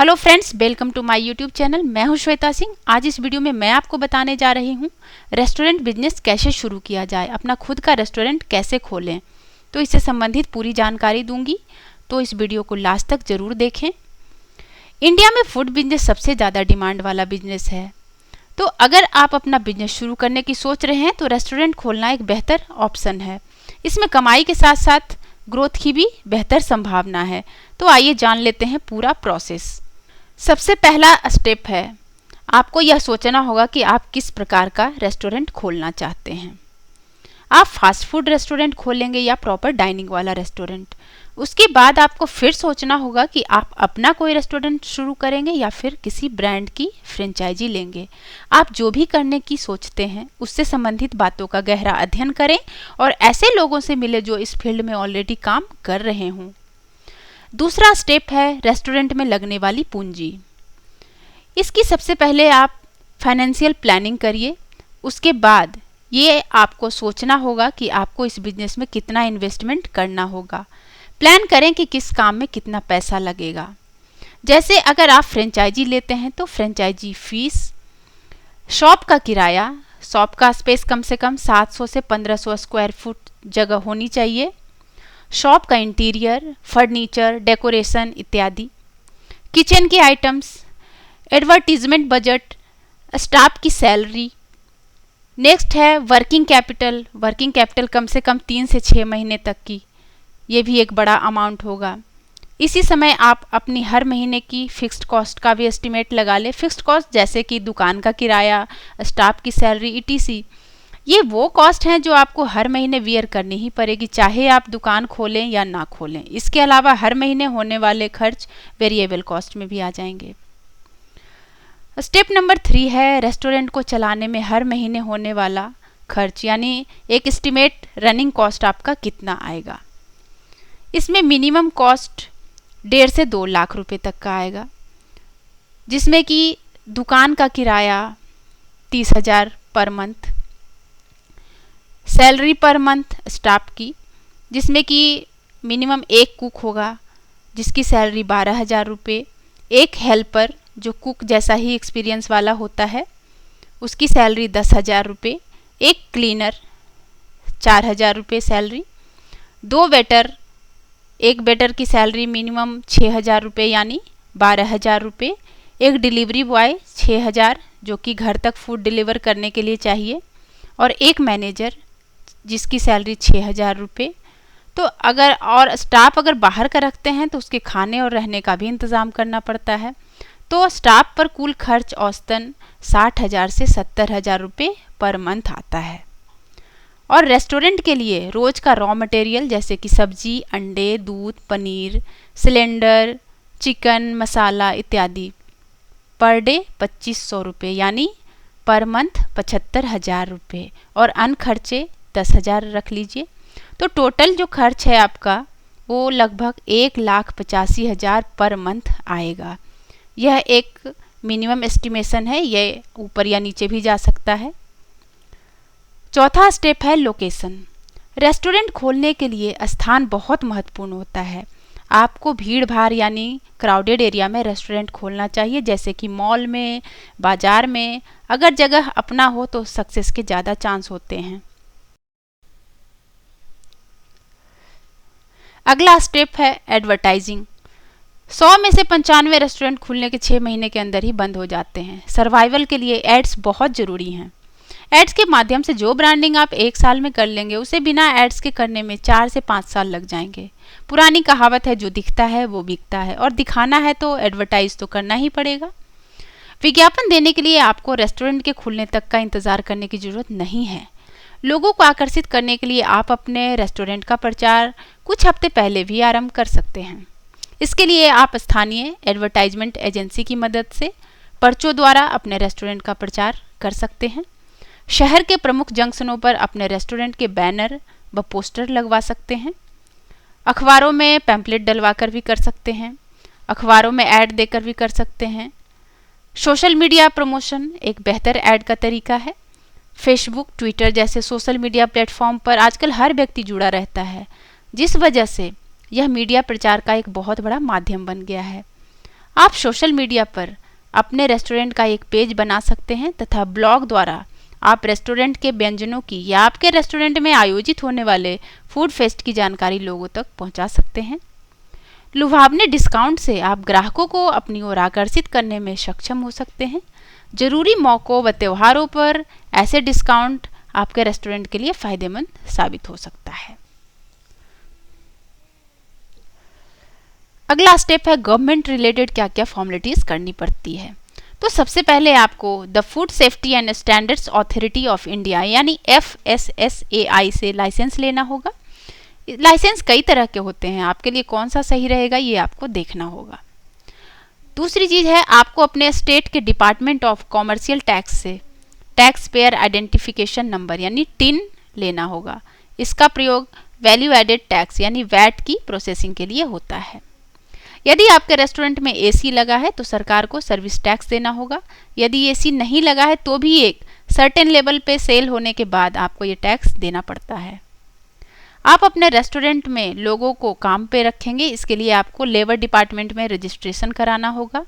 Hello friends, welcome to my YouTube channel. मैं हूं श्वेता सिंह। आज इस वीडियो में मैं आपको बताने जा रही हूं रेस्टोरेंट बिजनेस कैसे शुरू किया जाए, अपना खुद का रेस्टोरेंट कैसे खोलें। तो इससे संबंधित पूरी जानकारी दूंगी, तो इस वीडियो को लास्ट तक जरूर देखें। इंडिया में फूड बिजनेस सबसे ज़्यादा डिमांड वाला बिजनेस है, तो अगर आप अपना बिजनेस शुरू करने की सोच रहे हैं तो रेस्टोरेंट खोलना एक बेहतर ऑप्शन है। इसमें कमाई के साथ साथ ग्रोथ की भी बेहतर संभावना है। तो आइए जान लेते हैं पूरा प्रोसेस। सबसे पहला स्टेप है, आपको यह सोचना होगा कि आप किस प्रकार का रेस्टोरेंट खोलना चाहते हैं। आप फास्ट फूड रेस्टोरेंट खोलेंगे या प्रॉपर डाइनिंग वाला रेस्टोरेंट। उसके बाद आपको फिर सोचना होगा कि आप अपना कोई रेस्टोरेंट शुरू करेंगे या फिर किसी ब्रांड की फ्रेंचाइजी लेंगे। आप जो भी करने की सोचते हैं उससे संबंधित बातों का गहरा अध्ययन करें और ऐसे लोगों से मिले जो इस फील्ड में ऑलरेडी काम कर रहे हों। दूसरा स्टेप है रेस्टोरेंट में लगने वाली पूंजी। इसकी सबसे पहले आप फाइनेंशियल प्लानिंग करिए। उसके बाद ये आपको सोचना होगा कि आपको इस बिजनेस में कितना इन्वेस्टमेंट करना होगा। प्लान करें कि किस काम में कितना पैसा लगेगा। जैसे अगर आप फ्रेंचाइजी लेते हैं तो फ्रेंचाइजी फीस, शॉप का किराया, शॉप का स्पेस कम से कम 700 से 1500 स्क्वायर फुट जगह होनी चाहिए, शॉप का इंटीरियर, फर्नीचर, डेकोरेशन इत्यादि, किचन के आइटम्स, एडवर्टीजमेंट बजट, स्टाफ की सैलरी। नेक्स्ट है वर्किंग कैपिटल। वर्किंग कैपिटल कम से कम 3 से 6 महीने तक की, ये भी एक बड़ा अमाउंट होगा। इसी समय आप अपनी हर महीने की फिक्स्ड कॉस्ट का भी एस्टिमेट लगा लें। फिक्स्ड कॉस्ट जैसे कि दुकान का किराया, स्टाफ की सैलरी ईटीसी, ये वो कॉस्ट हैं जो आपको हर महीने वियर करनी ही पड़ेगी, चाहे आप दुकान खोलें या ना खोलें। इसके अलावा हर महीने होने वाले खर्च वेरिएबल कॉस्ट में भी आ जाएंगे। स्टेप नंबर 3 है रेस्टोरेंट को चलाने में हर महीने होने वाला खर्च, यानी एक एस्टिमेट रनिंग कॉस्ट आपका कितना आएगा। इसमें मिनिमम कॉस्ट 1.5 से 2 लाख रुपए तक का आएगा, जिसमें कि दुकान का किराया 30,000 per month, salary per month staff की, जिसमें कि मिनिमम एक कुक होगा जिसकी सैलरी 12,000 रुपये, एक हेल्पर जो कुक जैसा ही एक्सपीरियंस वाला होता है उसकी सैलरी 10,000 रुपये, एक क्लीनर 4,000 रुपये सैलरी, 2 वेटर, एक वेटर की सैलरी मिनिमम 6,000 रुपये यानी 12,000 रुपये, एक डिलीवरी बॉय 6,000 जो कि घर तक फूड डिलीवर करने के लिए चाहिए, और एक मैनेजर जिसकी सैलरी 6,000 रुपये। तो अगर और स्टाफ अगर बाहर का रखते हैं तो उसके खाने और रहने का भी इंतज़ाम करना पड़ता है। तो स्टाफ पर कुल खर्च औसतन 60,000 से 70,000 रुपये पर मंथ आता है। और रेस्टोरेंट के लिए रोज का रॉ मटेरियल जैसे कि सब्जी, अंडे, दूध, पनीर, सिलेंडर, चिकन, मसाला इत्यादि पर डे 2,500 रुपये यानी पर मंथ 75,000 रुपये, और अन्य खर्चे 10,000 रख लीजिए। तो टोटल जो खर्च है आपका वो लगभग 1,85,000 पर मंथ आएगा। यह एक मिनिमम एस्टिमेशन है, ये ऊपर या नीचे भी जा सकता है। चौथा स्टेप है लोकेशन। रेस्टोरेंट खोलने के लिए स्थान बहुत महत्वपूर्ण होता है। आपको भीड़ भाड़ यानी क्राउडेड एरिया में रेस्टोरेंट खोलना चाहिए, जैसे कि मॉल में, बाजार में। अगर जगह अपना हो तो सक्सेस के ज़्यादा चांस होते हैं। अगला स्टेप है एडवर्टाइजिंग। 100 में से 95 रेस्टोरेंट खुलने के 6 महीने के अंदर ही बंद हो जाते हैं। सर्वाइवल के लिए एड्स बहुत ज़रूरी हैं। एड्स के माध्यम से जो ब्रांडिंग आप 1 साल में कर लेंगे उसे बिना एड्स के करने में 4 से 5 साल लग जाएंगे। पुरानी कहावत है, जो दिखता है वो बिकता है, और दिखाना है तो एडवर्टाइज तो करना ही पड़ेगा। विज्ञापन देने के लिए आपको रेस्टोरेंट के खुलने तक का इंतज़ार करने की ज़रूरत नहीं है। लोगों को आकर्षित करने के लिए आप अपने रेस्टोरेंट का प्रचार कुछ हफ्ते पहले भी आरंभ कर सकते हैं। इसके लिए आप स्थानीय एडवर्टाइजमेंट एजेंसी की मदद से पर्चों द्वारा अपने रेस्टोरेंट का प्रचार कर सकते हैं। शहर के प्रमुख जंक्शनों पर अपने रेस्टोरेंट के बैनर व पोस्टर लगवा सकते हैं। अखबारों में पैम्पलेट डलवा कर भी कर सकते हैं। अखबारों में ऐड देकर भी कर सकते हैं। सोशल मीडिया प्रमोशन एक बेहतर ऐड का तरीका है। फेसबुक, ट्विटर जैसे सोशल मीडिया प्लेटफॉर्म पर आजकल हर व्यक्ति जुड़ा रहता है, जिस वजह से यह मीडिया प्रचार का एक बहुत बड़ा माध्यम बन गया है। आप सोशल मीडिया पर अपने रेस्टोरेंट का एक पेज बना सकते हैं तथा ब्लॉग द्वारा आप रेस्टोरेंट के व्यंजनों की या आपके रेस्टोरेंट में आयोजित होने वाले फूड फेस्ट की जानकारी लोगों तक पहुंचा सकते हैं। लुभावने डिस्काउंट से आप ग्राहकों को अपनी ओर आकर्षित करने में सक्षम हो सकते हैं। जरूरी मौकों व त्योहारों पर ऐसे डिस्काउंट आपके रेस्टोरेंट के लिए फायदेमंद साबित हो सकता है। अगला स्टेप है गवर्नमेंट रिलेटेड क्या क्या फॉर्मेलिटीज करनी पड़ती है। तो सबसे पहले आपको the food safety and standards authority of India यानी FSSAI से लाइसेंस लेना होगा। लाइसेंस कई तरह के होते हैं, आपके लिए कौन सा सही रहेगा ये आपको देखना होगा। दूसरी चीज है आपको अपने स्टेट के डिपार्टमेंट ऑफ कॉमर्शियल टैक्स से टैक्स पेयर आइडेंटिफिकेशन नंबर यानी टिन लेना होगा। इसका प्रयोग वैल्यू एडेड टैक्स यानी वैट की प्रोसेसिंग के लिए होता है। यदि आपके रेस्टोरेंट में AC लगा है तो सरकार को सर्विस टैक्स देना होगा। यदि AC नहीं लगा है तो भी एक सर्टेन लेवल पे सेल होने के बाद आपको ये टैक्स देना पड़ता है। आप अपने रेस्टोरेंट में लोगों को काम पे रखेंगे, इसके लिए आपको लेबर डिपार्टमेंट में रजिस्ट्रेशन कराना होगा।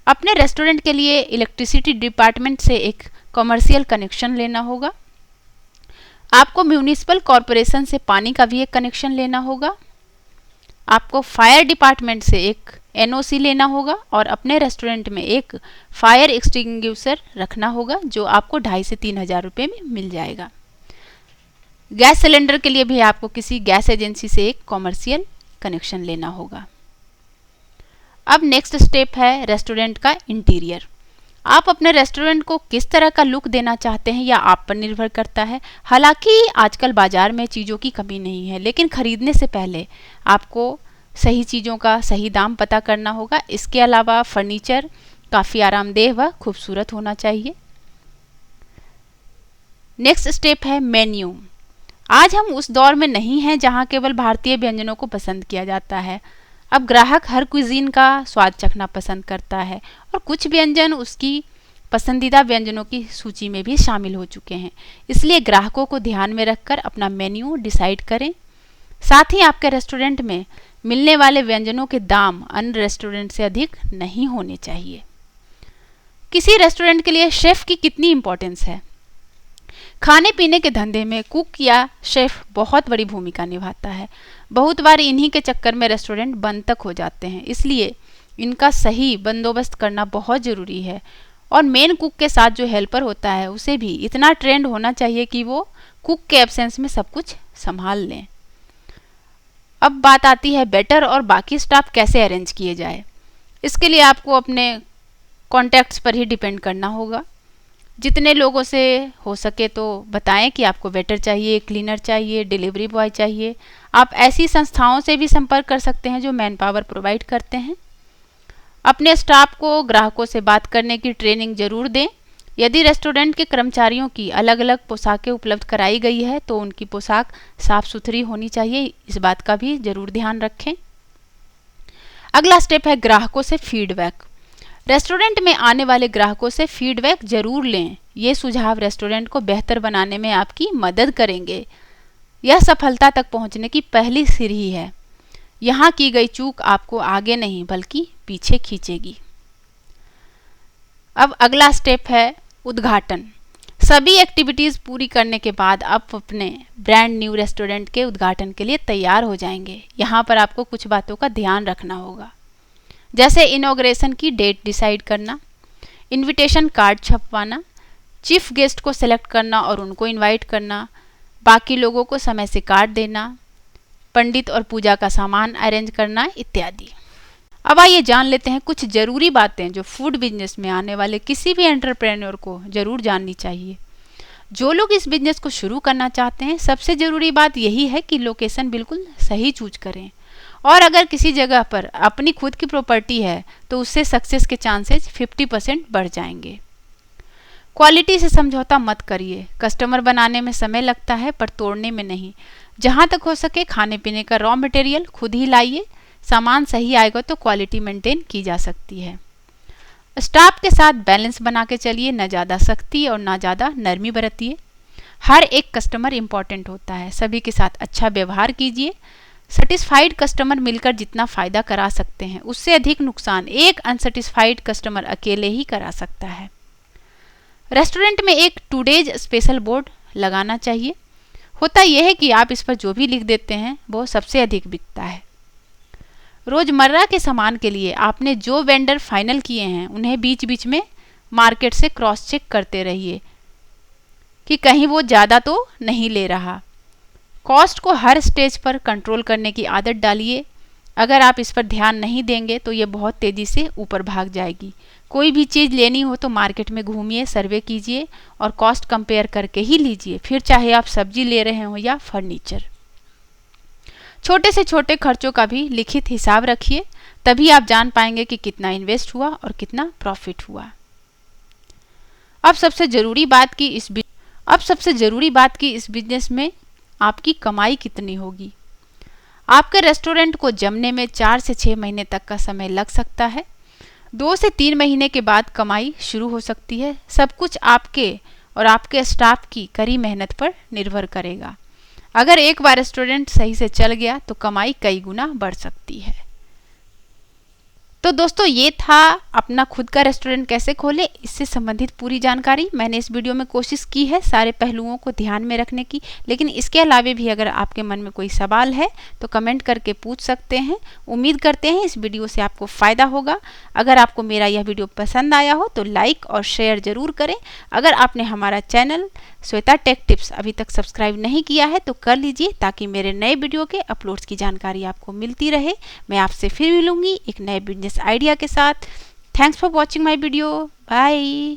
अपने रेस्टोरेंट के लिए इलेक्ट्रिसिटी डिपार्टमेंट से एक कमर्शियल कनेक्शन लेना होगा। आपको म्यूनिसिपल कॉरपोरेशन से पानी का भी एक कनेक्शन लेना होगा। आपको फायर डिपार्टमेंट से एक NOC लेना होगा और अपने रेस्टोरेंट में एक फायर एक्सटिंग्विशर रखना होगा जो आपको 2,500 से 3,000 रुपये में मिल जाएगा। गैस सिलेंडर के लिए भी आपको किसी गैस एजेंसी से एक कॉमर्शियल कनेक्शन लेना होगा। अब नेक्स्ट स्टेप है रेस्टोरेंट का इंटीरियर। आप अपने रेस्टोरेंट को किस तरह का लुक देना चाहते हैं या आप पर निर्भर करता है। हालांकि आजकल बाजार में चीज़ों की कमी नहीं है, लेकिन खरीदने से पहले आपको सही चीज़ों का सही दाम पता करना होगा। इसके अलावा फर्नीचर काफ़ी आरामदेह व खूबसूरत होना चाहिए। नेक्स्ट स्टेप है मेन्यू। आज हम उस दौर में नहीं हैं जहां केवल भारतीय व्यंजनों को पसंद किया जाता है। अब ग्राहक हर कुजीन का स्वाद चखना पसंद करता है और कुछ व्यंजन उसकी पसंदीदा व्यंजनों की सूची में भी शामिल हो चुके हैं। इसलिए ग्राहकों को ध्यान में रखकर अपना मेन्यू डिसाइड करें। साथ ही आपके रेस्टोरेंट में मिलने वाले व्यंजनों के दाम अन्य रेस्टोरेंट से अधिक नहीं होने चाहिए। किसी रेस्टोरेंट के लिए शेफ की कितनी इंपॉर्टेंस है। खाने पीने के धंधे में कुक या शेफ बहुत बड़ी भूमिका निभाता है। बहुत बार इन्हीं के चक्कर में रेस्टोरेंट बंद तक हो जाते हैं, इसलिए इनका सही बंदोबस्त करना बहुत ज़रूरी है। और मेन कुक के साथ जो हेल्पर होता है उसे भी इतना ट्रेंड होना चाहिए कि वो कुक के एब्सेंस में सब कुछ संभाल लें। अब बात आती है बेटर और बाकी स्टाफ कैसे अरेंज किए जाए। इसके लिए आपको अपने कॉन्टैक्ट्स पर ही डिपेंड करना होगा। जितने लोगों से हो सके तो बताएं कि आपको वेटर चाहिए, क्लीनर चाहिए, डिलीवरी बॉय चाहिए। आप ऐसी संस्थाओं से भी संपर्क कर सकते हैं जो मैन पावर प्रोवाइड करते हैं। अपने स्टाफ को ग्राहकों से बात करने की ट्रेनिंग जरूर दें। यदि रेस्टोरेंट के कर्मचारियों की अलग अलग पोशाकें उपलब्ध कराई गई है तो उनकी पोशाक साफ सुथरी होनी चाहिए, इस बात का भी जरूर ध्यान रखें। अगला स्टेप है ग्राहकों से फीडबैक। रेस्टोरेंट में आने वाले ग्राहकों से फीडबैक जरूर लें। ये सुझाव रेस्टोरेंट को बेहतर बनाने में आपकी मदद करेंगे। यह सफलता तक पहुंचने की पहली सीढ़ी है। यहाँ की गई चूक आपको आगे नहीं बल्कि पीछे खींचेगी। अब अगला स्टेप है उद्घाटन। सभी एक्टिविटीज़ पूरी करने के बाद आप अपने ब्रांड न्यू रेस्टोरेंट के उद्घाटन के लिए तैयार हो जाएंगे। यहाँ पर आपको कुछ बातों का ध्यान रखना होगा, जैसे इनॉग्रेशन की डेट डिसाइड करना, इनविटेशन कार्ड छपवाना, चीफ गेस्ट को सेलेक्ट करना और उनको इनवाइट करना, बाकी लोगों को समय से कार्ड देना, पंडित और पूजा का सामान अरेंज करना इत्यादि। अब आइए जान लेते हैं कुछ ज़रूरी बातें जो फूड बिजनेस में आने वाले किसी भी एंटरप्रेन्योर को ज़रूर जाननी चाहिए। जो लोग इस बिजनेस को शुरू करना चाहते हैं, सबसे ज़रूरी बात यही है कि लोकेशन बिल्कुल सही चूज करें। और अगर किसी जगह पर अपनी खुद की प्रॉपर्टी है तो उससे सक्सेस के चांसेस 50% बढ़ जाएंगे। क्वालिटी से समझौता मत करिए। कस्टमर बनाने में समय लगता है पर तोड़ने में नहीं। जहाँ तक हो सके खाने पीने का रॉ मटेरियल खुद ही लाइए। सामान सही आएगा तो क्वालिटी मेंटेन की जा सकती है। स्टाफ के साथ बैलेंस बना के चलिए, न ज़्यादा सख्ती और ना ज़्यादा नरमी बरतिए। हर एक कस्टमर इम्पॉर्टेंट होता है, सभी के साथ अच्छा व्यवहार कीजिए। सेटिस्फाइड कस्टमर मिलकर जितना फ़ायदा करा सकते हैं उससे अधिक नुकसान एक अनसेटिस्फाइड कस्टमर अकेले ही करा सकता है। रेस्टोरेंट में एक टुडेज स्पेशल बोर्ड लगाना चाहिए। होता यह है कि आप इस पर जो भी लिख देते हैं वो सबसे अधिक बिकता है। रोज़मर्रा के सामान के लिए आपने जो वेंडर फाइनल किए हैं उन्हें बीच बीच में मार्केट से क्रॉस चेक करते रहिए कि कहीं वो ज़्यादा तो नहीं ले रहा। कॉस्ट को हर स्टेज पर कंट्रोल करने की आदत डालिए। अगर आप इस पर ध्यान नहीं देंगे तो ये बहुत तेज़ी से ऊपर भाग जाएगी। कोई भी चीज़ लेनी हो तो मार्केट में घूमिए, सर्वे कीजिए और कॉस्ट कंपेयर करके ही लीजिए, फिर चाहे आप सब्जी ले रहे हो या फर्नीचर। छोटे से छोटे खर्चों का भी लिखित हिसाब रखिए, तभी आप जान पाएंगे कि कितना इन्वेस्ट हुआ और कितना प्रॉफिट हुआ। अब सबसे ज़रूरी बात की इस बिजनेस में आपकी कमाई कितनी होगी। आपके रेस्टोरेंट को जमने में 4 से 6 महीने तक का समय लग सकता है। 2 से 3 महीने के बाद कमाई शुरू हो सकती है। सब कुछ आपके और आपके स्टाफ की कड़ी मेहनत पर निर्भर करेगा। अगर एक बार रेस्टोरेंट सही से चल गया तो कमाई कई गुना बढ़ सकती है। तो दोस्तों, ये था अपना खुद का रेस्टोरेंट कैसे खोले, इससे संबंधित पूरी जानकारी। मैंने इस वीडियो में कोशिश की है सारे पहलुओं को ध्यान में रखने की, लेकिन इसके अलावा भी अगर आपके मन में कोई सवाल है तो कमेंट करके पूछ सकते हैं। उम्मीद करते हैं इस वीडियो से आपको फ़ायदा होगा। अगर आपको मेरा यह वीडियो पसंद आया हो तो लाइक और शेयर ज़रूर करें। अगर आपने हमारा चैनल श्वेता टेक टिप्स अभी तक सब्सक्राइब नहीं किया है तो कर लीजिए, ताकि मेरे नए वीडियो के अपलोड्स की जानकारी आपको मिलती रहे। मैं आपसे फिर मिलूंगी एक नए बिजनेस आइडिया के साथ। Thanks for watching my video. Bye.